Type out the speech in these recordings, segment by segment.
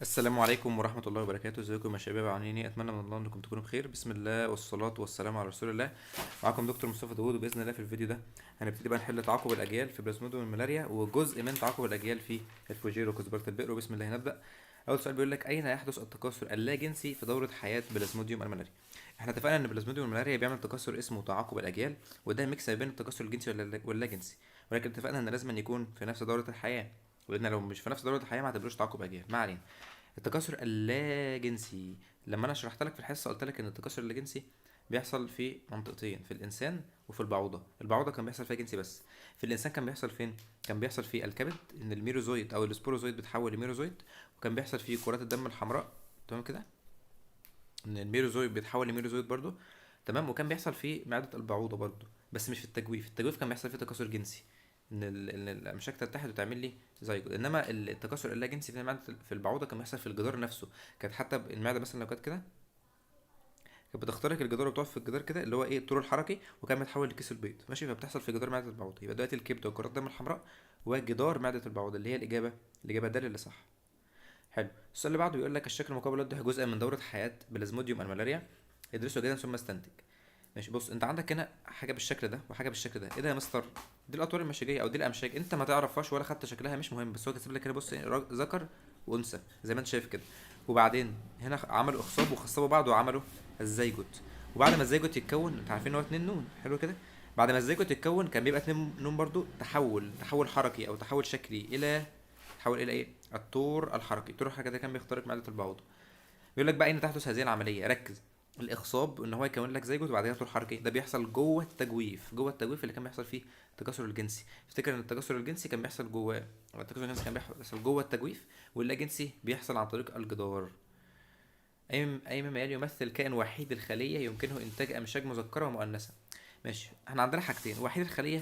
السلام عليكم ورحمة الله وبركاته. ازيكم يا شباب؟ عاملين ايه؟ اتمنى من الله انكم تكونوا بخير. بسم الله والصلاة والسلام على رسول الله. معاكم دكتور مصطفى داوود، وباذن الله في الفيديو ده هنبتدي بقى نحل تعاقب الاجيال في بلازموديوم الملاريا وجزء من تعاقب الاجيال في الفوجيرو وكزبرة البئر. وبسم الله نبدأ. اول سؤال بيقول لك: اين يحدث التكاثر اللاجنسي في دورة حياة بلازموديوم الملاريا؟ احنا اتفقنا ان بلازموديوم الملاريا بيعمل تكاثر اسمه تعاقب الاجيال، وده ميكس بين التكاثر الجنسي واللاجنسي، ولكن اتفقنا ان لازم يكون في نفس دورة الحياة، وان لو مش في نفس دورة الحياة ما اعتبروش تعاقب اجيال. ما علينا. التكاثر اللاجنسي، لما انا شرحت لك في الحصه قلت لك ان التكاثر اللاجنسي بيحصل في منطقتين، في الانسان وفي البعوضه. البعوضه كان بيحصل فيها جنسي بس. في الانسان كان بيحصل فين؟ كان بيحصل في الكبد، ان الميروزويد او السبوروزويد بتحول لميروزويد. وكان بيحصل في كرات الدم الحمراء، تمام كده، ان الميروزويد بيتحول لميروزويد برضو، تمام. وكان بيحصل في معده البعوضه برضو، بس مش في التجويف. التجويف كان بيحصل فيه تكاثر جنسي، إن الامشاج تتحد وتعمل لي زيجوت. انما التكاثر اللاجنسي في المعده في البعوضه كان بيحصل في الجدار نفسه. كانت حتى المعده مثلا لو كانت كده، كانت بتخترق الجدار وتقف في الجدار كده، اللي هو ايه، الطور الحركي، وكان بيتحول لكيس البيض، ماشي. فبتحصل في جدار معده البعوضه. يبقى دلوقتي الكبد وكرات الدم الحمراء وجدار معده البعوضه، اللي هي الاجابه د اللي صح. حلو. السؤال اللي بعده بيقول لك: الشكل المقابل يوضح جزءا من دوره حياه بلازموديوم الملاريا، ادرسه جيدا ثم استنتج. ماشي، بص، انت عندك هنا حاجه بالشكل ده وحاجه بالشكل ده. ايه ده يا مستر؟ دي الاطوار المشيجيه او دي الامشاج، انت ما تعرفهاش ولا خدت شكلها، مش مهم. بس هو كاتب لك هنا، بص، ذكر وانثى زي ما انت شايف كده. وبعدين هنا عملوا اخصاب وخصبوا بعض وعملوا الزيجوت. وبعد ما الزيجوت يتكون، انت عارفين ان هو اتنين نون، حلو كده. بعد ما الزيجوت يتكون كان بيبقى اتنين نون برضو، تحول حركي او تحول شكلي الى، تحول الى ايه؟ الطور الحركي. الطور الحركي ده كان بيخترق معده البعوضه. بيقول لك بقى اين تحدث هذه العمليه، ركز. الاخصاب ان هو يكون لك زيجوت وبعدها طور حركي، ده بيحصل جوه التجويف. جوه التجويف اللي كان بيحصل فيه التكاثر الجنسي. افتكر ان التكاثر الجنسي كان بيحصل جوه، التكاثر الجنسي كان بيحصل جوه التجويف، واللاجنسي بيحصل عن طريق الجدار. اي مما يلي يمثل كائن وحيد الخليه يمكنه انتاج امشاج مذكره ومؤنثه. ماشي، احنا عندنا حاجتين: وحيد الخليه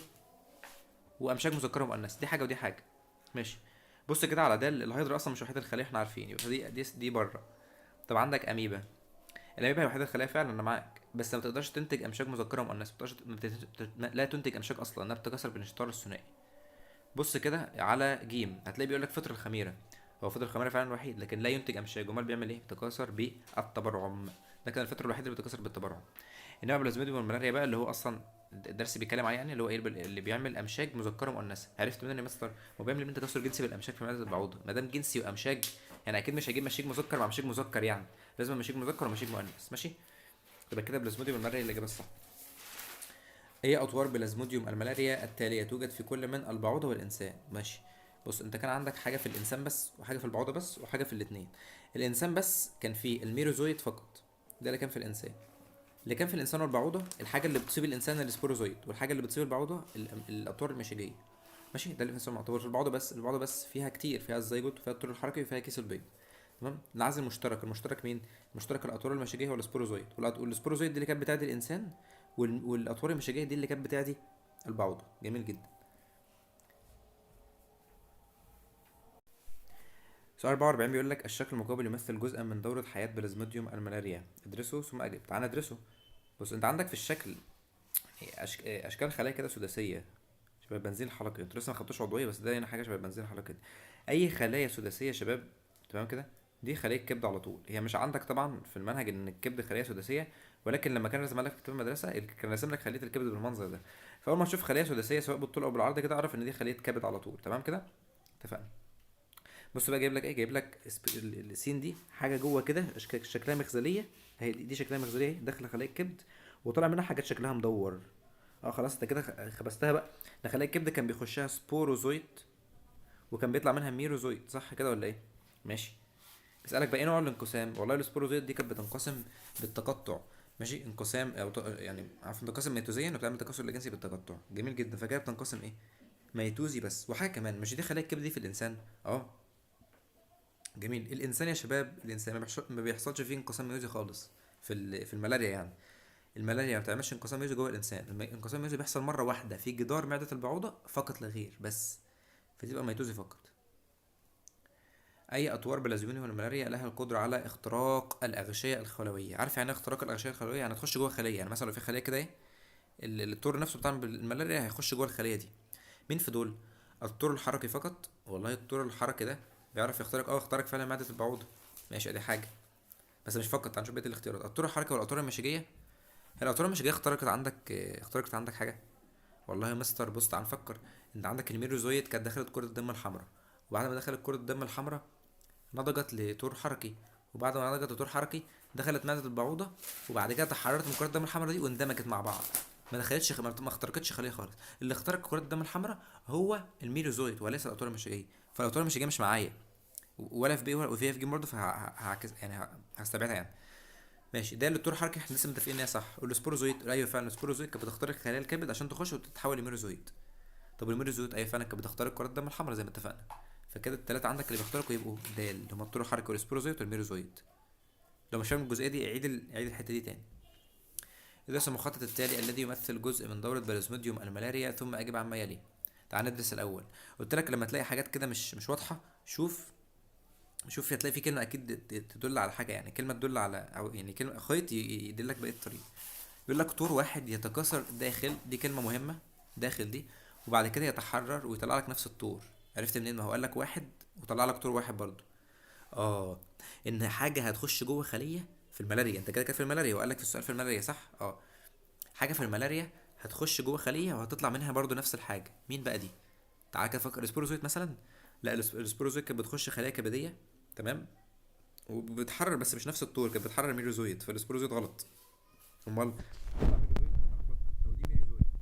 وامشاج مذكره ومؤنثه. دي حاجه ودي حاجه، ماشي. بص كده على ده، الهيدرا اصلا مش وحيد الخليه، احنا عارفين، يبقى دي بره. طب عندك اميبا. الاميبا هي وحيدة الخلايا فعلا، انا معاك، بس ما تقدرش تنتج امشاج مذكره ومؤنثه. ما تقدرش لا تنتج امشاج اصلا، انها بتتكاثر بالانشطار الثنائي. بص كده على جيم، هتلاقي بيقول لك فطر الخميره. هو فطر الخميره فعلا وحيد، لكن لا ينتج امشاج. امال بيعمل ايه؟ بيتكاثر بالتبرعم. ده كان الفطر الوحيد اللي بيتكاثر بالتبرعم. انما بلازميديوم والملاريا بقى، اللي هو اصلا الدرس بيتكلم عليه، يعني اللي هو ايه، اللي بيعمل امشاج مذكره ومؤنثه. عرفت منين يا مستر؟ هو بيعمل من تكاثر جنسي بالامشاج في معده البعوضه. ما دام جنسي وامشاج، يعني اكيد مش هيجيب مشيج مذكر مع مشيج مذكر، يعني لازم مشيج مذكر ومشيج مؤنث، ماشي. يبقى كده بلازموديوم الملاريا اللي الاجابه الصح. هي اطوار بلازموديوم الملاريا التاليه توجد في كل من البعوضه والانسان، ماشي. بص، انت كان عندك حاجه في الانسان بس، وحاجه في البعوضه بس، وحاجه في الاثنين. الانسان بس كان فيه الميروزويد فقط، ده اللي كان في الانسان. اللي كان في الانسان والبعوضه، الحاجه اللي بتصيب الانسان السبوروزويد، والحاجه اللي بتصيب البعوضه الاطوار المشيجيه، ماشي. ده اللي في الانسان والبعوضه. في البعوضه بس، البعوضه بس فيها كتير، فيها الزيجوت وفيها الطور الحركي وفيها كيس البيض، تمام. العازل المشترك، المشترك مين؟ المشترك الاطوار المشيجيه والسبوروزويد. والسبوروزويد دي اللي كانت بتاعت الانسان، والاطوار المشيجيه دي اللي كانت بتاعت البعوضه. جميل جدا. سؤال 44 بيقول لك: الشكل المقابل يمثل جزءا من دورة حياة بلازموديوم الملاريا، ادرسه ثم اجب. تعال ندرسه. بص، انت عندك في الشكل اشكال خلايا كده سداسيه، شبه البنزين الحلقي. انتوا لسه ما خدتوش عضويه، بس ده هنا حاجه شبه البنزين الحلقي دي. اي خلايا سداسيه يا شباب، تمام كده، دي خليه الكبد على طول. هي مش عندك طبعا في المنهج ان الكبد خليه سداسيه، ولكن لما كان راسم لك في كتاب المدرسه كان راسم لك خليه الكبد بالمنظر ده. فاول ما تشوف خليه سداسيه سواء بالطول او بالعرض كده، اعرف ان دي خليه كبد على طول، تمام كده. اتفقنا. بص بقى، جايب لك ايه؟ جايب لك السين دي حاجه جوه كده، شكلها مخزليه. هي دي شكلها مخزليه داخله خلايا الكبد، وطلع منها حاجات شكلها مدور. اه خلاص، انت كده خبستها بقى. ده خلايا الكبد كان بيخشها سبوروزويت، وكان بيطلع منها ميروزويت، صح كده ولا ايه؟ ماشي. اسالك بقى ايه نوع الانقسام. والله السبوروزويت دي كانت بتنقسم بالتقطع، ماشي. انقسام او يعني عارف، تنقسم ميتوزيا وبتعمل تكاثر جنسي بالتقطع. جميل جدا. فكده بتنقسم ايه؟ ميتوزي بس. وحاجه كمان، مش دي خلايا الكبد دي في الانسان؟ اه. جميل. الانسان يا شباب، الانسان ما بيحصلش فيه انقسام ميوزي خالص. في الملاريا يعني، الملاريا ما بتعملش انقسام ميوزي جوه الانسان. الانقسام الميوزي بيحصل مره واحده في جدار معده البعوضه فقط لا غير، بس. فتبقى ميتوزي فقط. اي اطوار بلازمينيوم والملاريا لها القدره على اختراق الاغشيه الخلويه. عارف يعني ايه اختراق الاغشيه الخلويه؟ يعني تخش جوه خليه. يعني مثلا لو في خليه كده ايه، الطور نفسه بتاع الملاريا هيخش جوه الخليه دي. مين في دول؟ الطور الحركي فقط. والله الطور الحركي ده بيعرف يخترق، اخترق فعلا معدة البعوضة. ماشي، ادي حاجة. بس مش فقط، تعال نشوف بقية الاختيارات. الطور الحركي والاطوار المشيجية. هي الاطوار المشيجية اخترقت عندك حاجة؟ والله يا مستر بص، تعال نفكر. انت عندك الميروزويت كانت دخلت كرة الدم الحمراء، وبعد ما دخلت كرة الدم الحمراء نضجت لطور حركي، وبعد ما نضجت لطور حركي دخلت معدة البعوضة، وبعد كده تحررت من كرة الدم الحمراء دي واندمجت مع بعض. ما اخترقتش خلية خالص. اللي اخترق كرة الدم الحمراء هو الميروزويت وليس الأطوار المشيجية. فالأطوار المشيجية مش معايا، ولا في بي ولا في جيم برضه، فهعكس يعني هستبعدها يعني. ماشي، ده اللي الطور حركي احنا لسه متفقين ان هي صح. والسبوروزويت ايوه فعلا، السبوروزويت كانت بتخترق خلايا الكبد عشان تخش وتتحول لميروزويت. طب والميروزويت ايوه فعلا كانت بتخترق كرات الدم الحمراء زي ما اتفقنا. فكده التلاتة عندك اللي بيخترقوا يبقوا اللي هم الطور الحركي والسبوروزويت والميروزويت. لو مش فاهم الجزئيه دي عيد الحته دي تاني. ادرس المخطط التالي الذي يمثل جزء من دورة بلازموديوم الملاريا ثم اجب عما يلي. تعال ندرس الاول. قلت لك لما تلاقي حاجات كده مش واضحه، شوف هتلاقي في كلمه اكيد تدل على حاجه، يعني كلمه تدل على، او يعني كلمه خيط يدلك بقيه الطريق. بيقول لك طور واحد يتكاثر داخل، دي كلمه مهمه، داخل دي، وبعد كده يتحرر ويطلع لك نفس الطور. عرفت منين؟ ما هو قال لك واحد وطلع لك طور واحد برضو. اه، ان حاجه هتخش جوه خليه في الملاريا. انت كده في الملاريا، وقال لك في السؤال في الملاريا صح. حاجه في الملاريا هتخش جوه خليه وهتطلع منها برضو نفس الحاجه. مين بقى دي؟ تعال كده فكر. السبوروزويت مثلا. لا، السبوروزويت كانت بتخش خلايا كبديه، تمام، وبتحرر بس مش نفس الطول، كانت بتحرر ميروزويد، فالسبوروزويد غلط. امال تطلع ميروزويد هتلخبط لو دي ميروزويد بس.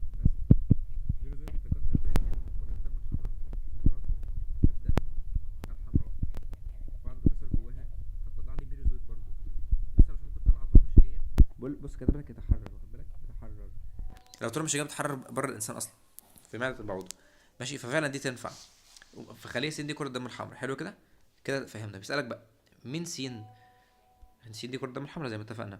ميروزويد بتتكاثر داخل كرات الدم الحمراء، كرات الدم الحمراء، بعد ما تكسر جواها هتطلع لي ميروزويد برضو. بس مش ممكن تطلع اطوار مشيجيه. بص كاتب لك يتحرر، واخد بالك؟ يتحرر. الاطوار المشيجيه بتتحرر بره الانسان اصلا، في معده البعوضه. ماشي، ففعلا دي تنفع. فخليه سين دي كرة الدم الحمراء. حلو كده، كده فهمنا. بيسألك بقى مين سين؟ سين دي كرة الدم الحمراء زي ما اتفقنا،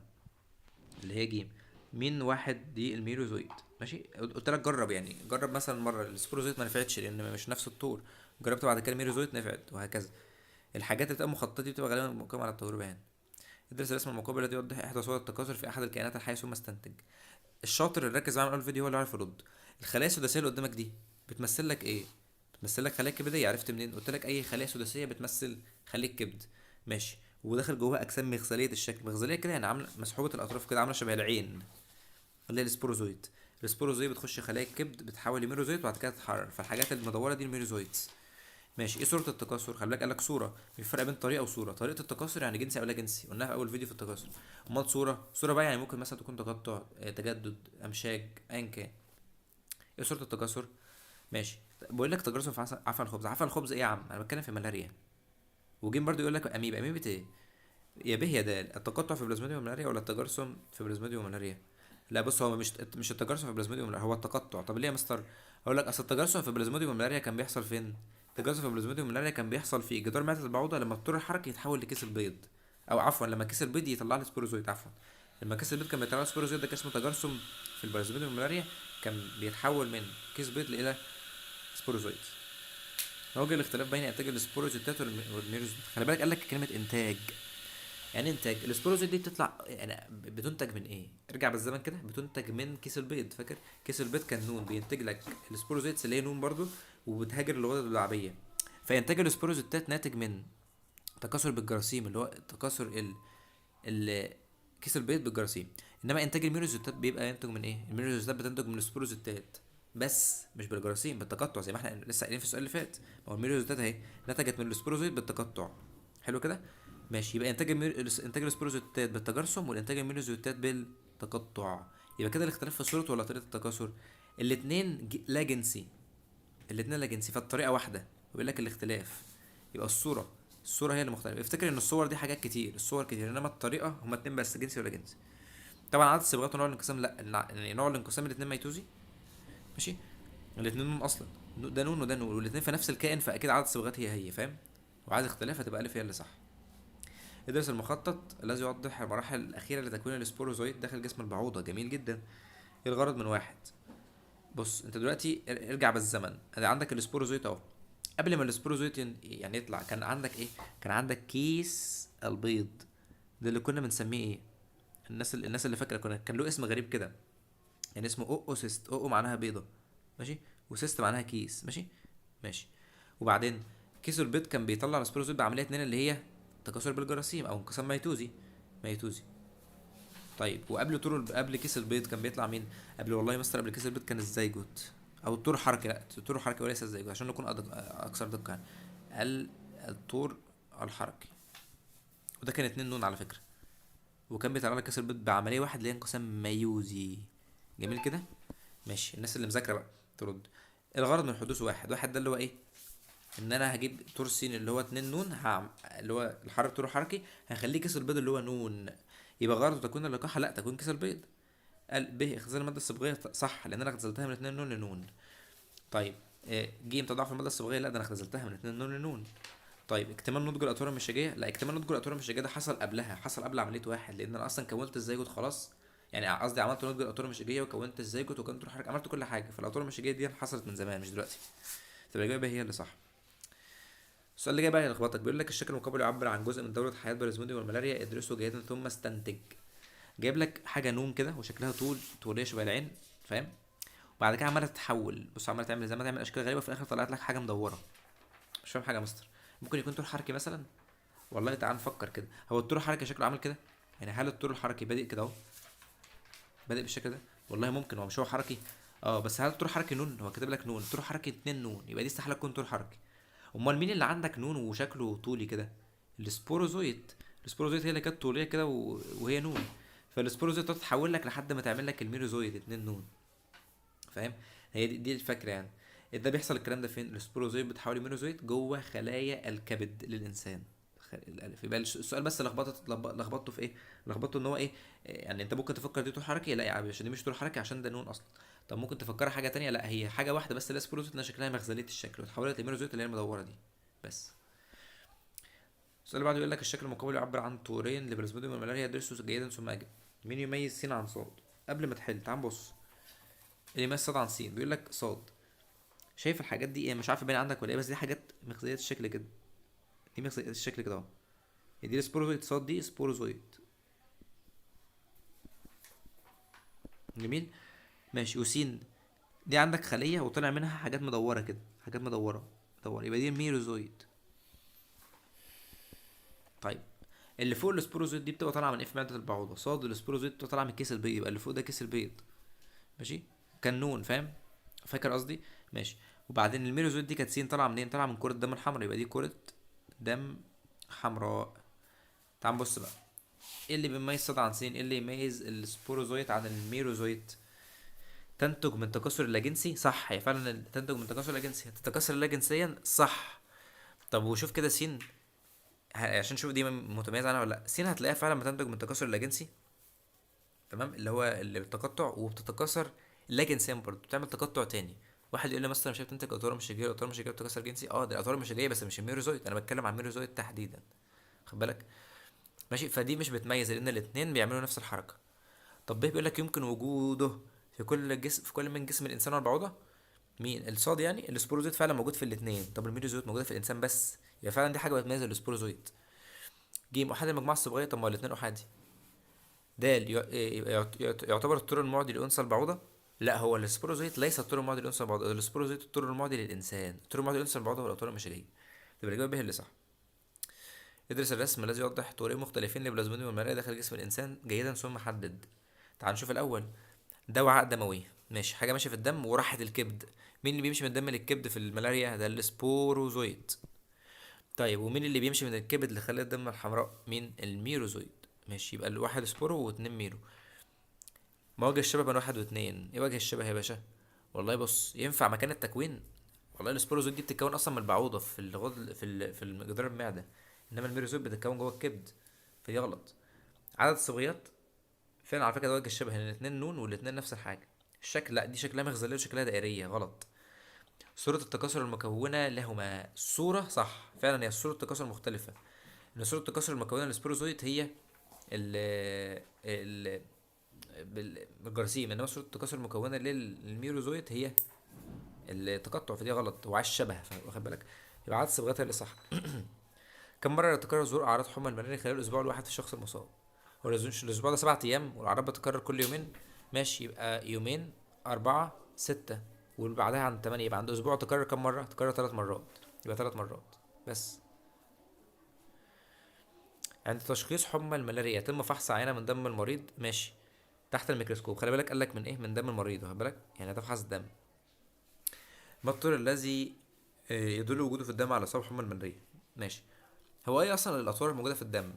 اللي هي جيم. مين واحد دي الميروزويد. ماشي، قلت لك جرب، يعني جرب مثلا مره السبوروزويد ما نفعتش لان مش نفس الطور، جربت بعد كده الميروزويد نفعت، وهكذا. الحاجات اللي بتبقى مخططه دي بتبقى غالبا مقامه على التجربه يعني. ادرس الرسم المقابل الذي يوضح احدى صور التكاثر في احد الكائنات الحيه ثم استنتج. الشاطر اللي ركز معايا من اول فيديو هو اللي عارف يرد. الخلايا السداسيه اللي قدامك دي بتمثل لك ايه؟ بتمثل لك خلايا كبديه. عرفت منين؟ قلت لك اي خلايا سداسيه بتمثل خليه كبد. ماشي، وداخل جواها اجسام مغزليه الشكل، مغزليه كده يعني عامله مسحوبه الاطراف كده، عامله شبه العين، اللي هي السبوروزويد. السبوروزويد بتخش خلايا الكبد بتحول لميروزويد وبعد كده تتحرر، فالحاجات المدوره دي الميروزويدز. ماشي، ايه صوره التكاثر؟ خلي بالك قال لك صوره، في فرق بين طريقه وصوره. طريقه التكاثر يعني جنسي او لا جنسي، قلناها في اول فيديو في التكاثر. امال صوره بقى يعني ممكن مثلا تكون تقطع، تجدد، امشاج، ايا كان. ايه صوره التكاثر؟ ماشي، بقول لك تجرسم في عفن الخبز. عفن الخبز ايه يا عم؟ انا بتكلم في ملاريا. وجيم برضو يقول لك اميبا ايه؟ يا به يا دال، التقطع في بلازموديوم الملاريا ولا التجرسم في بلازموديوم الملاريا؟ لا بص، هو مش التجرسم في بلازموديوم الملاريا، هو التقطع. طب ليه يا مستر؟ اقول لك اصل التجرسم في بلازموديوم الملاريا كان بيحصل فين؟ التجرسم في بلازموديوم الملاريا كان بيحصل في جدار معده البعوضه لما الطور الحركي يتحول لكيس البيض، او عفوا لما كيس البيض يطلع لي سبوروزويد. عفوا، لما كيس البيض كان بيطلع لي سبوروزويد ده كان اسمه تجرسم في البلازموديوم الملاريا، كان بيتحول من كيس بيض الى سبوروزويد. وجه الاختلاف بين انتاج السبوروزيتات والميروزيت. خلي بالك قال لك كلمه انتاج. يعني انتاج السبوروزيت دي بتطلع يعني بتنتج من ايه؟ ارجع بالزمن كده، بتنتج من كيس البيض. فاكر كيس البيض كان نون، بينتج لك السبوروزيتس اللي هي نون برضو، وبتهاجر الغدد اللعابيه. فينتج السبوروزيتات ناتج من تكاثر بالجراثيم، اللي هو تكاثر ال كيس البيض بالجراثيم. انما انتاج الميروزيتات بيبقى ينتج من ايه؟ الميروزيتات بتنتج من السبوروزيتات بس مش بالجراثيم، بالتقطع زي ما احنا لسه قايلين في السؤال اللي فات. ما هو الميروزيتات اهي نتجت من السبوروزيت بالتقطع. حلو كده. ماشي، يبقى انتاج السبوروزيتات بالتجرثم والانتاج الميروزيتات بالتقطع. يبقى كده الاختلاف في صورة ولا طريقة التكاثر؟ الاتنين لا جنسي، الاتنين لا جنسي، فالطريقة واحدة. ويقول لك الاختلاف يبقى الصورة هي اللي مختلفة. افتكر ان الصور دي حاجات كتير، الصور كتير، انما الطريقة هما اتنين بس، جنسي ولا جنسي. طبعا عدد الصبغات ونوع الانقسام لا، يعني نوع الانقسام الاتنين ميتوزي. ماشي، الاتنين نون اصلا، ده نون وده نون، والاتنين في نفس الكائن، فاكيد عدد الصبغات هي فاهم. وعدد اختلاف هتبقى الف هي اللي صح. ادرس المخطط الذي يوضح المراحل الأخيرة لتكوين السبوروزويت داخل جسم البعوضة. جميل جدا. ايه الغرض من واحد؟ بص انت دلوقتي ارجع بالزمن، ادي عندك السبوروزويت اهو. قبل ما السبوروزويت يعني يطلع كان عندك ايه؟ كان عندك كيس البيض، ده اللي كنا بنسميه ايه؟ الناس اللي فاكره كان له اسم غريب كده، يعني اسمه اوسيست. معناها بيضة، ماشي، وسيست معناها كيس، ماشي. ماشي، وبعدين كيس البيض كان بيطلع السبوروزويت بعمليه اتنين اللي هي تكاثر بالجراثيم او انقسام ميتوزي. طيب وقبل قبل كيس البيض كان بيطلع مين؟ والله يا مستر قبل كيس البيض كان الزيجوت او الطور الحركي. لا الطور الحركي وليس الزيجوت عشان نكون اكثر دقه يعني. الطور الحركي، وده كان 2 نون على فكره، وكان بيطلع لك كيس البيض بعمليه واحد اللي هي انقسام ميوزي. جميل كده. ماشي، الناس اللي مذاكره بقى ترد. الغرض من حدوث واحد ده اللي هو ايه؟ ان انا هجيب طور سين اللي هو 2 نون اللي هو الحرف طور حركي هخليه كيس البيض اللي هو نون. يبقى غرض تكون اللقاحه لا تكون كيس البيض. قال ب اختزال الماده الصبغيه صح لان انا اختزلتها من 2 نون لنون. طيب ج تضاعف الماده الصبغيه لا ده انا اختزلتها من 2 نون لنون. طيب اكتمال نضج الاطوار المشاجيه لا اكتمال نضج الاطوار المشاجيه ده حصل قبلها، حصل قبل عمليه واحد لان انا اصلا كونت الزيجوت خلاص. يعني قصدي عملت نضج الاطوار المشاجيه وكونت الزيجوت وكنت حركه، عملت كل حاجه، فالاطوار المشاجيه دي حصلت من زمان مش دلوقتي. تبقى الاجابه هي اللي صح. السؤال اللي جاي بقى هيلخبطك، بيقول لك الشكل المقابل يعبر عن جزء من دوره حياه بلازموديوم والملاريا، ادرسه جيدا ثم استنتج. جايب لك حاجه نون كده وشكلها طوليه شبه العين، فاهم؟ وبعد كده عماله تتحول، بص عماله تعمل زي ما تعمل اشكال غريبه، في الاخر طلعت لك حاجه مدوره. مش فاهم حاجه يا مستر. ممكن يكون طول حركي مثلا. والله تعال نفكر كده، هو الطور الحركي شكله عامل كده؟ يعني هل الطور الحركي بادئ كده اهو، بادئ بالشكل ده؟ والله ممكن، هو مش هو حركي؟ بس هل الطور حركي نون؟ هو كاتب لك نون، طور حركي 2 نون، يبقى دي استحاله تكون طور حركي. امال مين اللي عندك نون وشكله طولي كده؟ السبوروزويت. السبوروزويت هي اللي كانت طوليه كده وهي نون، فالسبوروزويت تتحول لك لحد ما تعمل لك الميروزويت 2 نون، فاهم؟ هي دي الفكره يعني. ده بيحصل الكلام ده فين؟ السبوروزويت بتحول الميروزويت جوه خلايا الكبد للانسان. الالف. يبقى السؤال بس لخبطته في ايه؟ لخبطته ان هو ايه؟ يعني انت ممكن تفكر دي طول حركي، لا يا عم عشان دي مش طول حركي عشان ده نون اصلا. طب ممكن تفكرها حاجه تانية، لا هي حاجه واحده بس اللي هي سبوروزويت انها شكلها مغزليه الشكل وتحولت لميروزويت اللي هي المدوره دي بس. السؤال اللي بعده يقول لك الشكل المقابل يعبر عن طورين لبلازموديوم الملاريا، ادرسه جيدا ثم اجب. مين يميز س عن صاد؟ قبل ما تحل تعال بص. اللي يميز صاد عن س بيقول لك صاد. شايف الحاجات دي ايه؟ مش عارف باين عندك ولا ايه، بس دي حاجات مغزيات الشكل كده. دي مغزيات الشكل كده اهو. دي السبوروزويت، صاد دي سبوروزويت. جميل. ماشي. وسين دي عندك خليه وطلع منها حاجات مدوره كده، حاجات مدوره يبقى دي الميروزويت. طيب اللي فوق السبوروزويت دي بتبقى طالعه من ايه في معده البعوضه؟ صاد السبوروزويت بتبقى طالعه من كيس البيض، يبقى اللي فوق ده كيس البيض. ماشي. كنون، فاهم؟ فاكر قصدي؟ ماشي. وبعدين الميروزويت دي كانت سين طالعه منين؟ طالعه من كره الدم الحمراء، يبقى دي كره دم حمراء. تعال نبص بقى، ايه اللي بيميز صاد عن سين؟ ايه اللي يميز السبوروزويت عن الميروزويت؟ تنتج من تكاثر اللاجنسي، صح، هي فعلا تنتج من تكاثر اللاجنسي، هتتكاثر لاجنسيا، صح. طب وشوف كده سين، عشان نشوف دي متميزه عنها ولا لا. سين هتلاقيها فعلا بتنتج من تكاثر اللاجنسي، تمام، اللي هو اللي بالتقطع، وبتتكاثر لاجنسيا برضه، بتعمل تقطع تاني. واحد يقول لي مثلا مش بتنتج اطوار مشاجيه، الاطوار المشاجيه بتتكاثر جنسي، دي الاطوار المشاجيه بس مش الميروزويت، انا بتكلم عن الميروزويت تحديدا، خد بالك. ماشي. فدي مش بتميز لان الاثنين بيعملوا نفس الحركه. طب ب بيقول لك يمكن وجوده في كل جسم، في كل من جسم الانسان والبعوضه. مين الصاد؟ يعني السبوروزويت فعلا موجود في الاثنين. طب الميروزويت موجوده في الانسان بس، يبقى فعلا دي حاجه بتميز السبوروزويت. ج احاد المجموعه الصبغيه، طب ما الاثنين احادي. د يعتبر الطور المعدي لانثى البعوضه. لا هو السبوروزويت ليس الطور المعدي لانثى البعوضه، السبوروزويت الطور المعدي للانسان، الطور المعدي لانثى البعوضه هو الاطوار المشاجيه. تبقى الاجابه به اللي صح. ادرس الرسم الذي يوضح طورين مختلفين لبلازموديوم الملاريا داخل جسم الانسان جيدا ثم حدد. تعال نشوف الاول. ده وعاء دموي، ماشي، حاجه ماشيه في الدم وراحت الكبد. مين اللي بيمشي من الدم للكبد في الملاريا؟ ده السبوروزويت. طيب ومين اللي بيمشي من الكبد لخلايا الدم الحمراء؟ مين؟ الميروزويت. ماشي، يبقى الواحد سبورو واتنين ميرو. ما وجه الشبه بين واحد واتنين؟ ايه وجه الشبه يا باشا؟ والله بص، ينفع مكان التكوين. والله السبوروزويت دي بتتكون اصلا من البعوضه في الغدد في جدار المعده، انما الميروزويت بتتكون جوه الكبد، فدي غلط. عدد الصبغيات فعلا على فكره ده وجه الشبه، ان الاتنين نون والاتنين نفس الحاجه. الشكل لا، دي شكلها مغزليه وشكلها دائريه، غلط. صورة التكاثر المكونة لهما، الصورة صح فعلا، هي صورة التكاثر مختلفة. ان صورة التكاثر المكونة للسبوروزويت هي ال بالجراثيم، انما صورة التكاثر المكونة للميروزويت هي التقطع، فدي غلط وعاش شبه، واخد بالك. يبقى عدد الصبغات اللي صح. كم مرة يتكرر ظهور أعراض حمى الملاريا خلال الأسبوع الواحد في الشخص المصاب؟ هو الأسبوع ده 7 أيام والأعراض بتتكرر كل يومين. ماشي، يبقى يومين، 4، 6، واللي بعدها عن 8، يبقى عنده أسبوع تكرر كم مرة؟ تكرر 3 مرات، يبقى 3 مرات. بس عند تشخيص حمى الملاريا يتم فحص عينة من دم المريض. ماشي. تحت الميكروسكوب، خلي بالك قالك من ايه؟ من دم المريض، واخد بالك؟ يعني هتفحص الدم. ما الطور الذي يدل وجوده في الدم على اصابة حمى الملاريا؟ ماشي. هو ايه اصلا الاطوار الموجودة في الدم؟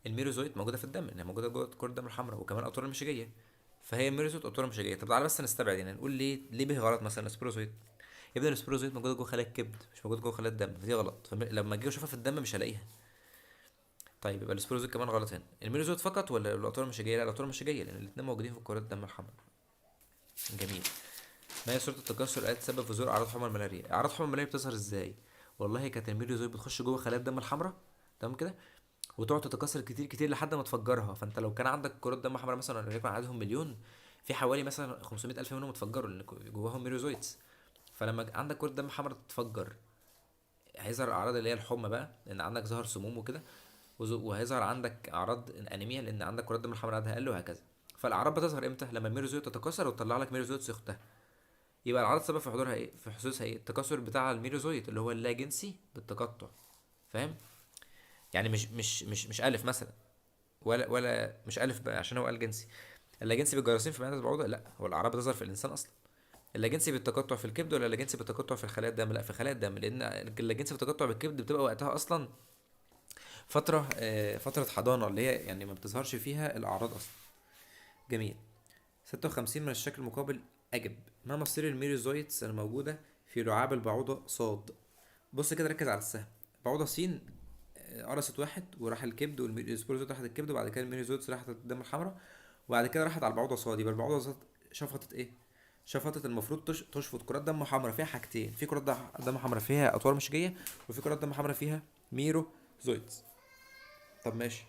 الميروزويت موجودة في الدم، انها موجودة جوه كرة الدم الحمراء، وكمان الاطوار المشيجية. فهي الميروزويت اطوار مشيجية. طب تعالى بس نستبعد، يعني نقول ليه به غلط مثلا السبروزويت. يبدا السبروزويت موجودة جوه خلايا الكبد، مش موجودة جوه خلايا الدم، فدي غلط، فلما اجي اشوفها في الدم مش هلاقيها. طيب يبقى السبروزويت كمان غلط هنا. الميروزويت فقط ولا الاطوار المشيجية؟ لا، الاطوار المشيجية، لان الاثنين موجودين في كرات الدم الحمراء. جميل. ما هي صورة التكسر التي تسبب في ظهور أعراض حمى الملاريا؟ أعراض حمى الملاريا بتظهر إزاي؟ والله كانت الميريوزويد بتخش جوه خلايا الدم الحمراء، تمام كده، وتقعد تتكسر كتير كتير لحد ما تفجرها. فأنت لو كان عندك كرات دم حمراء مثلا وليكن عددهم مليون، في حوالي مثلا 500 ألف منهم اتفجروا لأن جواهم ميريوزويدز. فلما عندك كرة دم حمراء تتفجر، هيظهر أعراض اللي هي الحمى بقى، لأن عندك ظهر سموم وكده، وهيظهر عندك أعراض أنيميا لأن عندك كرات دم الحمراء عددها أقل، وهكذا. فالأعراض بتظهر إمتى؟ لما الميريوزويد تتكسر وتطلع لك ميريوزويد أختها. يبقى العرض سبب في حضورها ايه؟ في حدوثها ايه؟ التكاثر بتاع الميروزويت اللي هو اللا جنسي بالتقطع. فاهم؟ يعني مش الف مثلا، ولا مش الف بقى عشان هو قال جنسي. اللا جنسي بالجراثيم في معده البعوضه؟ لا، هو الاعراض بتظهر في الانسان اصلا. اللا جنسي بالتقطع في الكبد ولا اللا جنسي بالتقطع في خلايا الدم؟ لا، في خلايا الدم، لان اللا جنسي بالتقطع بالكبد بتبقى وقتها اصلا فتره حضانه، اللي هي يعني ما بتظهرش فيها الاعراض اصلا. جميل. 56 من الشكل المقابل. أجب. ما مصير الميروزويتس الموجودة في لعاب البعوضة صاد؟ بص كده، ركز على السهم. بعوضة سين قرصت واحد وراح الكبد، والسبوروزوت راحت الكبد، وبعد كده الميروزويتس راحت الدم الحمراء، وبعد كده راحت على البعوضة صاد. يبقى البعوضة صاد شفطت ايه؟ شفطت المفروض تشفط كرات دم حمراء فيها حاجتين، في كرات دم حمراء فيها أطوار مشيجية، وفي كرات دم حمراء فيها ميروزويتس. طب ماشي.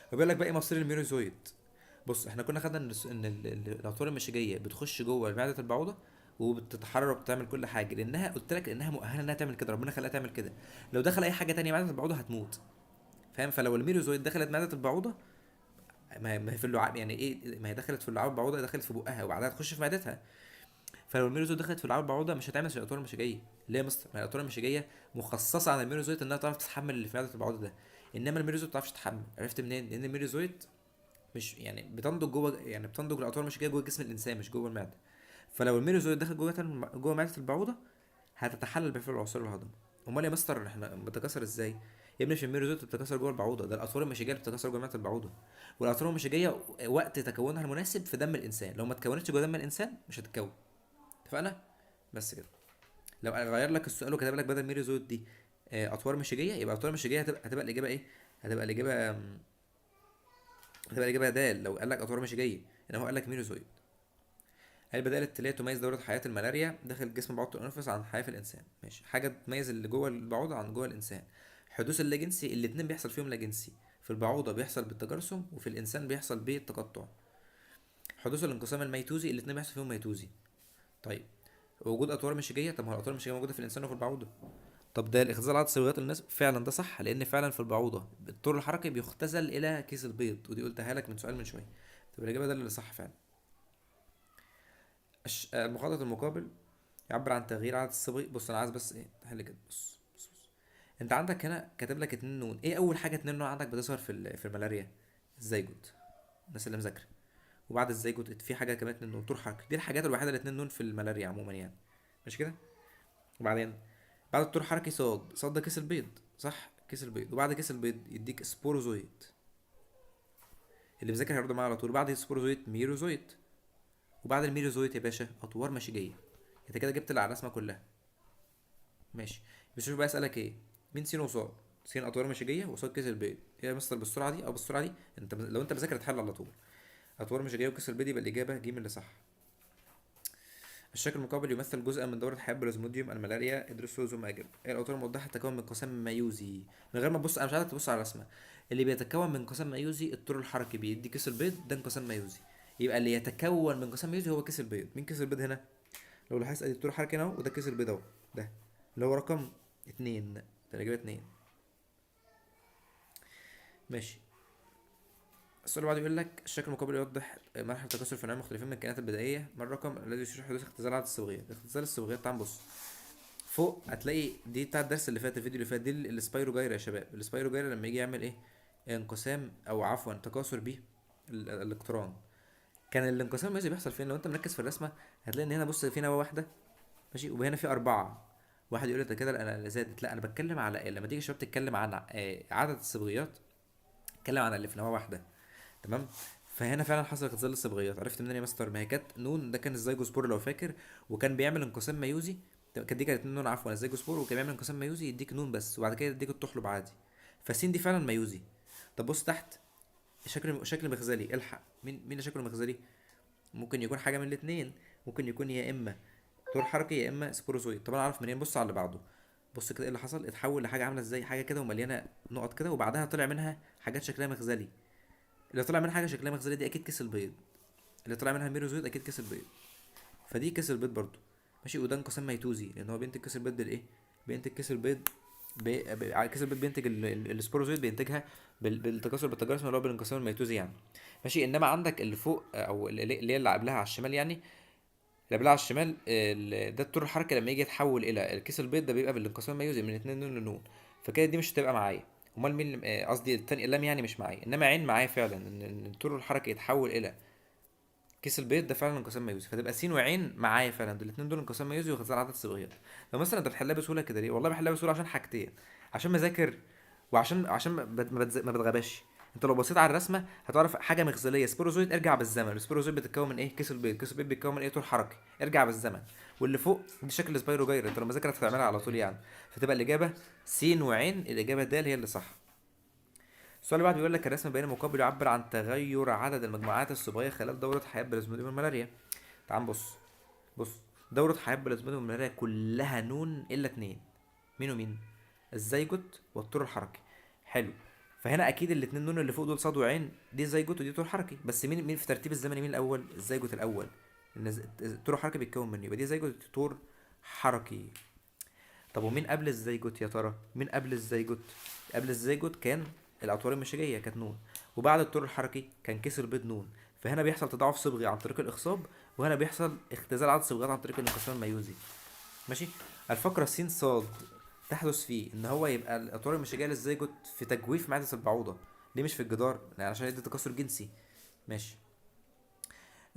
وبيقول لك بقى ايه مصير الميروزويت؟ بص احنا كنا خدنا ان الاطوار المشيجيه بتخش جوه معده البعوضه وبتتحرر وبتعمل كل حاجه، لانها قلت لك انها مؤهله انها تعمل كده، ربنا خلاها تعمل كده. لو دخل اي حاجه تانية معده البعوضه هتموت. فاهم؟ فلو الميروزويد دخلت معده البعوضه، ما هي في اللعاب، يعني ايه؟ ما هي دخلت في لعاب البعوضه، دخلت في بقها وبعدها تخش في معدتها. فلو الميروزويد دخلت في لعاب البعوضه مش هتعمل زي الاطوار المشيجيه. ليه يا مستر؟ ما هي الاطوار المشيجيه مخصصه عن الميروزويد انها تعرف تتحمل اللي في معده البعوضه ده، انما الميروزويد ما بتعرفش تتحمل. عرفت منين؟ لان الميروزويد مش يعني بتنضج جوه، يعني بتنضج الاطوار مش جوه جسم الانسان، مش جوه المعده. فلو الميروزويد دخل جوه معده البعوضه هتتحلل بفعل العصير الهضمي. امال يا مستر احنا بتتكاثر ازاي؟ يا ابني مش الميروزويد بتتكاثر جوه البعوضه، ده الاطوار المشيجيه اللي بتتكاثر جوه معده البعوضه. والاطوار المشيجيه وقت تكونها المناسب في دم الانسان، لو ما اتكونتش جوه دم الانسان مش هتتكون. اتفقنا؟ بس كده. لو غير لك السؤال وكتب لك بدل ميروزويد دي اطوار مشيجيه، يبقى اطوار مشيجيه هتبقى الاجابه ايه؟ هتبقى الاجابه هتبقى الاجابه د. لو قال لك اطوار مشيجيه، ان هو قال لك ميروزويد. هل البدائل التالية تميز دورة حياة الملاريا داخل جسم بعوضة الأنفس عن حياة في الإنسان؟ ماشي. حاجة تميز اللي جوه البعوضة عن جوه الإنسان. حدوث اللاجنسي، الاتنين بيحصل فيهم لاجنسي. في البعوضة بيحصل بالتجرثم، وفي الإنسان بيحصل بالتقطع. حدوث الانقسام الميتوزي، الاتنين بيحصل فيهم ميتوزي. طيب. وجود أطوار مشيجية، طب ما هو الأطوار المشيجية موجودة في الإنسان وفي البعوضة. طب ده الاختزال عدد صبغات الناس، فعلا ده صح، لأن فعلا في البعوضة الطور الحركي بيختزل إلى كيس البيض، ودي قلتها لك من سؤال من شوية. طب الإجابة ده اللي صح فعلا. المخطط المقابل يعبر عن تغيير عدد الصبغ. بص انا عايز بس ايه تحل كده. بص. انت عندك هنا كاتب لك 2 نون. ايه اول حاجه 2 نون عندك بتظهر في الملاريا؟ الزيجوت. الناس اللي مذاكره. وبعد الزيجوت في حاجه كمان 2 نون، طور حركي. دي الحاجات الوحيده اللي 2 نون في الملاريا عموما يعني. مش كده؟ وبعدين بعد الطور الحركي صاد ده كيس البيض، صح؟ كيس البيض. وبعد كيس البيض يديك سبوروزويت. اللي مذاكر هيرد معايا على طول. بعد السبوروزويت ميروزويت. وبعد الميروزويت يا باشا اطوار مشيجيه. انت كده جبت اللي على الرسمه كلها. ماشي. بس شوف بقى اسالك ايه. مين سين وصاد؟ سين اطوار مشيجيه، وصاد كيس البيض. ايه يا مستر بالسرعه دي او بالسرعه دي؟ انت لو انت مذاكر هتحل على طول. اطوار مشيجيه وكيس البيض، يبقى الاجابه ج اللي صح. الشكل المقابل يمثل جزءا من دوره حياه بلازموديوم الملاريا، ادرسه ثم اجب. ايه الاطوار الموضحه تتكون من قسم ميوزي؟ من غير ما تبص، انا مش عايزك تبص على الرسمه. اللي بيتكون من قسم ميوزي الطور الحركي بيدي كيس البيض، ده انقسام ميوزي. يبقى اللي يتكون من قسم ميوزي هو كيس البيض. مين كيس البيض هنا؟ لو لاحظت ادي الطور الحركي هنا اهو، وده كيس البيض اهو. ده اللي هو رقم 2. ده الاجابه 2. ماشي. السؤال اللي بعده بيقول لك الشكل المقابل يوضح مراحل التكاثر في نوعين مختلفين من الكائنات البدائيه. ما الرقم الذي يشير حدوث اختزال عدد الصبغيات؟ اختزال الصبغيات، تعال نبص. فوق هتلاقي دي بتاع الدرس اللي فات، الفيديو اللي فات، دي السبايروجايرا يا شباب. السبايروجايرا لما يجي يعمل ايه؟ انقسام او عفوا تكاثر بيه الاقتران. كان الانقسام الميزي بيحصل فين؟ لو انت مركز في الرسمه هتلاقي ان هنا بص في نواه واحده، ماشي، وهنا في اربعه. واحد يقول لك كده انا زادت، لا انا بتكلم على لما تيجي الشباب تتكلم عن عدد الصبغيات، اتكلم عن اللي في نواه واحده. تمام. فهنا فعلا حصلت ظل الصبغيات. عرفت منين يا مستر؟ ما هي كانت نون، ده كان الزيجوسبور لو فاكر، وكان بيعمل انقسام ميوزي. كانت دي كانت نون عفوا الزيجوسبور، وكان بيعمل انقسام ميوزي يديك نون بس، وبعد كده يديك الطحلب عادي. فالسين دي فعلا ميوزي. طب بص تحت، شكل مخزلي، الحق مين اللي شكله مخزلي؟ ممكن يكون حاجه من الاثنين. ممكن يكون يا اما طول حركي يا اما سبوروزويد. طب انا اعرف منين؟ بص على اللي بعده. بص كده ايه اللي حصل، اتحول لحاجه عامله ازاي، حاجه كده ومليانه نقط كده، وبعدها طلع منها حاجات شكلها مخزلي. اللي طلع منها حاجه شكلها مخزلي دي اكيد كيس البيض. اللي طلع منها ميروزويد اكيد كيس البيض. فدي كيس البيض برضو، ماشي. وده انقسام ميتوزي لان هو بينتج كيس البيض بالايه؟ بينتج كيس البيض كيس البيض بينتج السبوروزويد بينتجها بالتكاثر بالتجانس اللي هو بالانقسام الميتوزي يعني. ماشي. انما عندك اللي فوق او اللي قبلها على الشمال يعني، اللي قبلها على الشمال ده الطور الحركي لما يجي يتحول الى الكيس البيض ده بيبقى بالانقسام الميوزي من اتنين نون لنون. فكده دي مش هتبقى معايا. امال مين قصدي التاني اللام يعني مش معايا، انما عين معايا فعلا ان الطور الحركي يتحول الى كيس البيض ده فعلا انقسام ميوزي. فتبقى سين وعين معايا فعلا، دول الاثنين دول انقسام ميوزي وخزان عدد صبغيات. فمثلا انت بتحلها بسهوله كده ليه؟ والله بحلها بسهوله عشان حاجتين: عشان مذاكر، وعشان ما بتغباش. انت لو بصيت على الرسمه هتعرف حاجه مغزليه سبوروزويد، ارجع بالزمن. السبوروزويد بتتكون من ايه؟ كيس البيض. كيس البيض بيتكون من ايه؟ طول حركي، ارجع بالزمن. واللي فوق دي شكل سبايرو جاير، انت لما ذاكرت هتعملها على طول يعني. فتبقى الاجابه س وعين، الاجابه د هي اللي صح. السؤال اللي بعد بيقول لك الرسم بين مقابل يعبر عن تغير عدد المجموعات الصبغيه خلال دوره حياه بلازموديوم الملاريا. تعال بص. دورة حياة بلازموديوم الملاريا كلها نون إلا اتنين. مين ومين؟ الزيجوت والطور الحركي. حلو. فهنا أكيد الاتنين نون اللي فوق دول صاد وعين، دي زيجوت ودي طور حركي. بس مين في ترتيب الزمني مين الأول؟ الزيجوت الأول. لأن الطور الحركي بيتكون منه، يبقى دي زيجوت طور حركي. طب ومين قبل الزيجوت يا ترى؟ مين قبل الزيجوت؟ قبل الزيجوت كان الأطوار المشيجية كانت نون، وبعد الطور الحركي كان كسر بيض نون. فهنا بيحصل تضاعف صبغي عن طريق الإخصاب، وهنا بيحصل اختزال عدد صبغات عن طريق الانقسام الميوزي. ماشي. الفقرة س صاد تحدث فيه ان هو يبقى الاطوار المشيجية للزيجوت في تجويف معدة البعوضة. ليه مش في الجدار؟ يعني عشان يدي تكاثر جنسي. ماشي.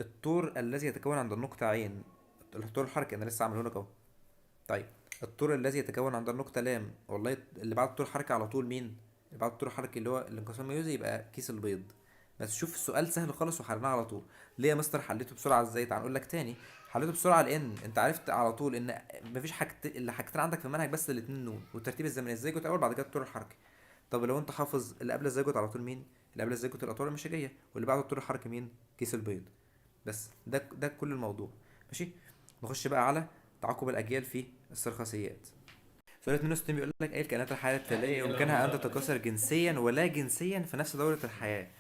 الطور الذي يتكون عند النقطة عين، الطور الحركي انا لسه عامله لك اهو. طيب الطور الذي يتكون عند النقطة لام، والله اللي بعد الطور الحركي على طول مين؟ اللي بعد الطور الحركي اللي هو الانقسام الميوزي يبقى كيس البيض. بس شوف السؤال سهل خالص وحلناه على طول. ليه يا مستر حليته بسرعة ازاي؟ تعال نقول لك تاني. حليته بسرعة لان انت عرفت على طول ان مفيش حاجتين عندك في المنهج بس الاتنين نون، والترتيب الزمني الزيجوت الاول بعد كده الطور الحركي. طب لو انت حافظ اللي قبل الزيجوت على طول مين؟ اللي قبل الزيجوت الاطوار المشيجية، واللي بعد الطور الحركي مين؟ كيس البيض. بس ده كل الموضوع. ماشي. نخش بقى على تعاقب الاجيال في السرخسيات. سؤال 62 بيقول لك ايه الكائنات الحيه التاليه يمكنها ان تتكاثر جنسيا ولا جنسيا في نفس دوره الحياه؟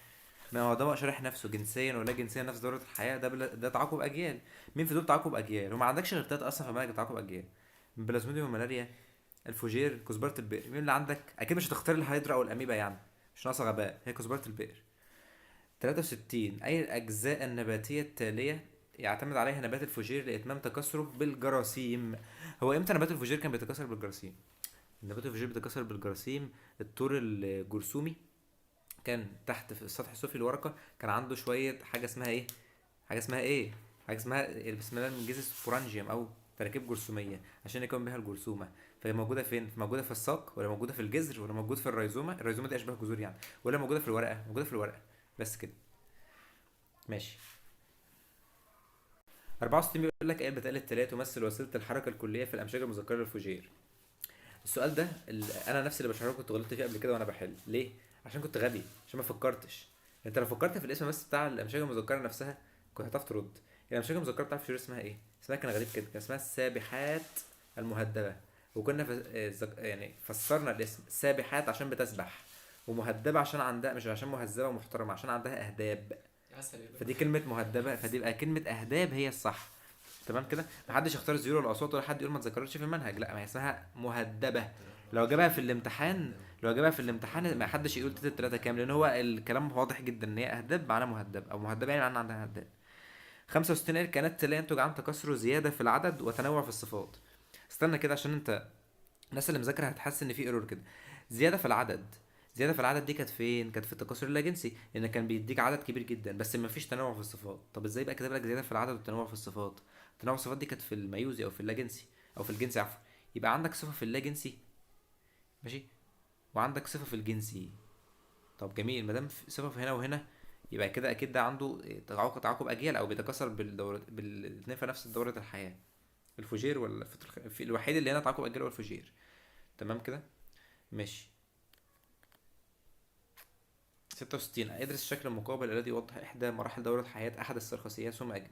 ما هو ده بقى شارح نفسه جنسيا ولا جنسيا نفس دوره الحياه، ده تعاقب اجيال. مين في دول تعاقب اجيال؟ وما عندكش غير تلاته اصلا في بالك تعاقب اجيال: بلازموديوم الملاريا، الفوجير، كزبره البئر. مين اللي عندك؟ اكيد مش هتختار الهيدرا او الاميبا يعني، مش ناقصه غباء، هي كزبره البئر. 63 اي الاجزاء النباتيه التاليه يعتمد عليها نبات الفوجير لاتمام تكاثره بالجراثيم؟ هو امتى نبات الفوجير كان بيتكاثر بالجراثيم؟ النبات الفوجير بيتكاثر بالجراثيم الطور الجرثومي كان تحت في السطح السفلي الورقه، كان عنده شويه حاجه اسمها ايه؟ حاجه اسمها بسم الله الانجليزي سبورانجيوم او تراكيب جرثوميه عشان يكون بها الجرثومه. فهي موجوده فين؟ موجوده في الساق ولا موجوده في الجذر ولا موجوده في الريزومه؟ الريزومه دي اشبه جذور يعني، ولا موجوده في الورقه؟ موجوده في الورقه. بس كده. ماشي. 64 بيقول لك ايه البتال التالية تمثل وسيله الحركه الكليه في الامشاج المذكره للفوجير؟ السؤال ده انا نفسي اللي بشرحه كنت غلطت فيه قبل كده وانا بحل. ليه؟ عشان كنت غبي، عشان ما فكرتش. انت لو فكرت في الاسم بس بتاع الامشاج المذكره نفسها كنت هتعرف ترد. الامشاج المذكره بتاع الفيشور اسمها ايه؟ اسمها كان غريب كده، كان اسمها السابحات المهدبه. وكنا يعني فسرنا الاسم سابحات عشان بتسبح، ومهدبه عشان عندها، مش عشان مهذبه ومحترمه، عشان عندها اهداب. فدي كلمه مهدبه، فدي يبقى كلمه اهداب هي الصح. تمام كده. محدش يختار الزيرو والاصوات ولا حد يقول ما اتذكرتش في المنهج، لا، ما هي اسمها مهدبه. لو جابها في الامتحان لو جابها في الامتحان ما حدش يقول تلت التلاته كام، لان هو الكلام واضح جدا ان هي اهداب معناها مهدب، او مهدبه يعني معناها عندها اهداب. 65 كانت لا ينتج عن تكاثر زياده في العدد وتنوع في الصفات. استنى كده عشان انت، الناس اللي مذاكره هتحس ان في ايرور كده. زياده في العدد، زياده في العدد دي كانت فين؟ كانت في التكاثر اللاجنسي، لان كان بيديك عدد كبير جدا بس ما فيش تنوع في الصفات. طب ازاي بقى كاتب لك زياده في العدد والتنوع في الصفات؟ تنوع الصفات دي كانت في الميوزي او في اللاجنسي، او في الجنسي عفوا. يبقى عندك صفه في اللاجنسي، ماشي، وعندك صفه في الجنسي. طب جميل، ما دام صفه في هنا وهنا، يبقى كده اكيد ده عنده تعاقب اجيال، او بيتكاثر بالاثنين في نفس دوره الحياه. الفوجير ولا في الوحيد اللي هنا تعاقب اجيال هو الفوجير. تمام كده، ماشي. 66. ادرس الشكل المقابل الذي يوضح إحدى مراحل دورة حياة أحد السرخسيات ثم أجب.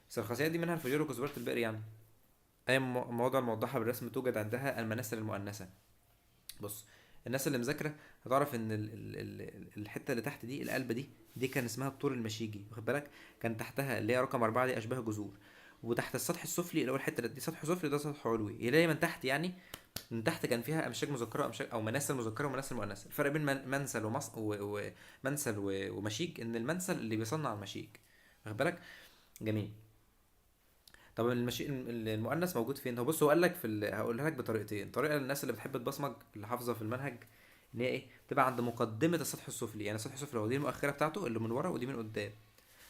السرخسيات دي منها الفجور وكزبرة البئر يعني. أي المواضع الموضحة بالرسم توجد عندها المناسل المؤنثة. بص، الناس اللي مذاكرة هتعرف إن الحتة اللي تحت دي، القلب دي كان اسمها الطور المشيجي، واخد بالك؟ كان تحتها اللي هي رقم 4 دي أشباه جذور. وتحت السطح السفلي اللي هو الحتة دي سطح سفلي، ده سطح علوي، يلاقي من تحت يعني. من تحت كان فيها امشاج مذكره وامشاج او مناسل مذكره ومناسل مؤنثه. الفرق بين منسل ومنسل ومشيج ان المنسل اللي بيصنع المشيج، واخد بالك؟ جميل. طب المؤنث موجود فين؟ هو بص، هو قال لك هقولها لك بطريقتين. طريقه للناس اللي بتحب تبصمج، اللي حافظه في المنهج، ان هي ايه، تبقى عند مقدمه السطح السفلي. يعني السطح السفلي هو دي المؤخره بتاعته اللي من ورا ودي من قدام،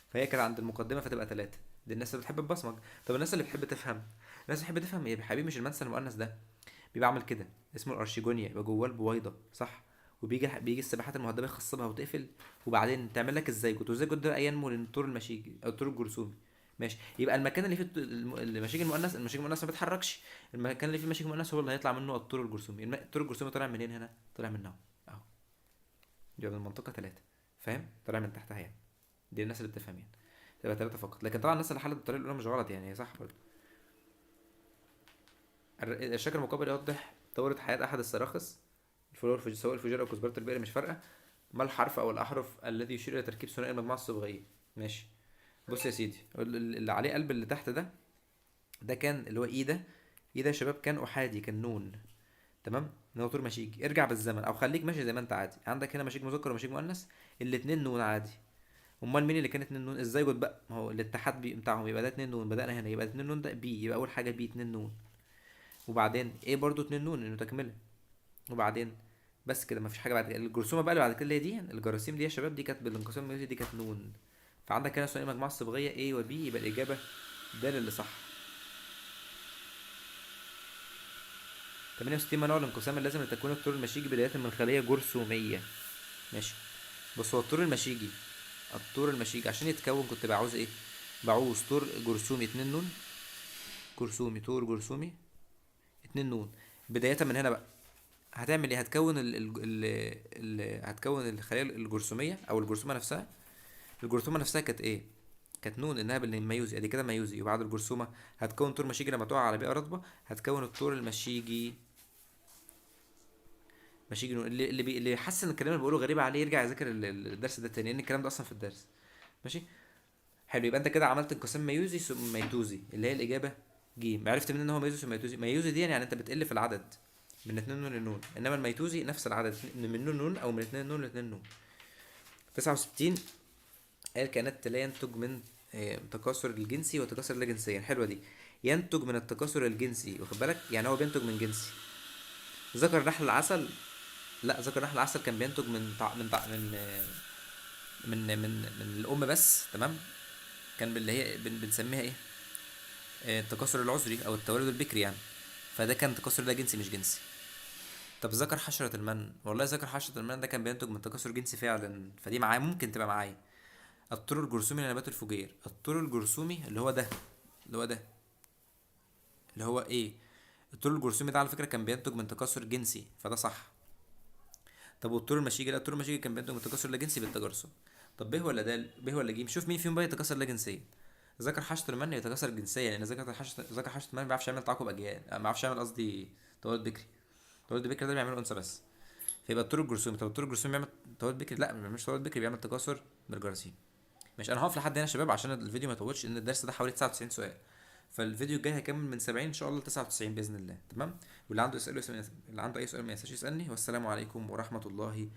فهي كانت عند المقدمه فتبقى 3. دي الناس اللي بتحب تبصمج. طب الناس اللي بتحب تفهم، الناس اللي بتحب تفهم يا حبيبي، مش المنسل المؤنث ده بيبقى عامل كده، اسمه الارشيجونيا، يبقى جواه البويضه، صح؟ وبيجي السباحات المهدبه يخصبها وتقفل، وبعدين تعمل لك الزيجوت، والزيجوت ده ينمو للطور المشيجي او الطور الجرثومي. ماشي، يبقى المكان اللي فيه المشيج المؤنث، المشيج المؤنث ما بيتحركش، المكان اللي فيه المشيج المؤنث هو اللي هيطلع منه الطور الجرثومي. الطور الجرثومي طالع منين هنا؟ طالع من هنا اهو، يبقى من المنطقه 3. فاهم؟ طالع من تحتها يعني. دي الناس اللي بتفهم يعني، تبقى 3 فقط. لكن طبعا الناس اللي حلت بالطريقه الاولى مش غلط يعني، هي صح برضه. الشكل المقابل يوضح دورة حياة أحد السراخس. سواء الفجار أو كزبرة البئر مش فارقة. ما الحرف أو الأحرف الذي يشير إلى تركيب ثنائي المجموعة الصبغية؟ ماشي. بص يا سيدي، اللي عليه قلب اللي تحت ده كان اللي هو إيه ده؟ إيه ده يا شباب؟ كان أحادي، كان نون. تمام، ان هو طول مشيج. ارجع بالزمن او خليك ماشي زي ما انت عادي، عندك هنا مشيج مذكر ومشيج مؤنث، الاتنين نون عادي. امال مين اللي كان اتنين نون؟ ازاي جد بقى؟ ما هو الاتحاد بتاعهم يبقى ده اتنين نون. بدأنا هنا يبقى اتنين نون، ده بي، يبقى اول حاجه بي اتنين نون. وبعدين ايه برضو اتنين نون انه تكمله. وبعدين بس كده، مفيش حاجه بعد كده. الجرثومه بقى اللي بعد كده اللي هي دي الجراثيم دي يا شباب، دي كانت بالانقسام الميوزي، دي كانت نون. فعندك هنا ثنائي المجموعه الصبغيه A و B، يبقى الاجابه د اللي صح. 68. ما نوع الانقسام اللازم لتكوين الطور المشيجي بدايه من خليه جرثوميه؟ ماشي. بص، هو الطور المشيجي عشان يتكون كنت بعوز ايه؟ بعوز طور جرثومي 2 نون، طور جرثومي 2 نون. بدايه من هنا بقى هتعمل ايه؟ هتكون هتكون الخلايا الجرثوميه او الجرثومه نفسها. الجرثومه نفسها كانت ايه؟ كانت نون، انها بالميوزي، ادي كده ميوزي. وبعد الجرثومه هتكون طور مشيجي، لما تقع على بيئه رطبه هتكون الطور المشيجي. مشيجي نون. اللي حاسس ان الكلام اللي بقوله غريب عليه يرجع يذاكر الدرس ده تاني، لان الكلام ده اصلا في الدرس. ماشي، حلو. يبقى انت كده عملت انقسام ميوزي ثم ميتوزي، اللي هي الاجابه ج. عرفت منين ان هو ميوزي ثم ميتوزي؟ ميوزي دي يعني انت بتقل في العدد من 2 نون لنون، انما الميتوزي نفس العدد من نون نون، او من 2 نون ل 2 نون. 69. الكائنات لا ينتج من تكاثر الجنسي وتكاثر لا جنسيا. حلوه دي. ينتج من التكاثر الجنسي، واخد بالك؟ يعني هو بينتج من جنسي. ذكر نحل العسل، لا، ذكر نحل العسل كان بينتج من طع... من طع... من آه، من الام بس. تمام، كان اللي هي بنسميها ايه، التكاثر العذري او التولد البكري يعني. فده كان تكاثر ده جنسي مش جنسي. طب ذكر حشرة المن، والله ذكر حشرة المن ده كان بينتج من تكاثر جنسي فعلا، فدي معايا، ممكن تبقى معايا. الطور الجرثومي لنبات الفجير، الطور الجرثومي اللي هو ده، اللي هو ده، اللي هو ايه، الطور الجرثومي ده على فكرة كان بينتج من تكاثر جنسي، فده صح. طب والطور المشيجي؟ لا، الطور المشيجي كان بينتج من تكاثر لا جنسي بالتجرثم. طب ب ولا د؟ ب ولا ج؟ شوف مين فيهم بقى يتكاثر لا جنسيا. ذكر حشرة المن يتكاثر جنسيا، لان ذكر حشرة المن ما بيعرفش يعمل تعاقب اجيال، ما بيعرفش يعمل قصدي تولد بكري. تولد بكري ده بيعمله انثى بس. فيبقى الطور الجرثومي. طب الطور الجرثومي بيعمل تولد بكري؟ لا، ما بيعملش تولد بكري، بيعمل تكاثر بالجراثيم. ماشي، انا هقف لحد هنا يا شباب عشان الفيديو ما يطولش، ان الدرس ده حوالي 99 سؤال. فالفيديو الجاي هكمل من 70 ان شاء الله ل 99 باذن الله. تمام. واللي عنده اي سؤال ما ينساش يسالني. والسلام عليكم ورحمه الله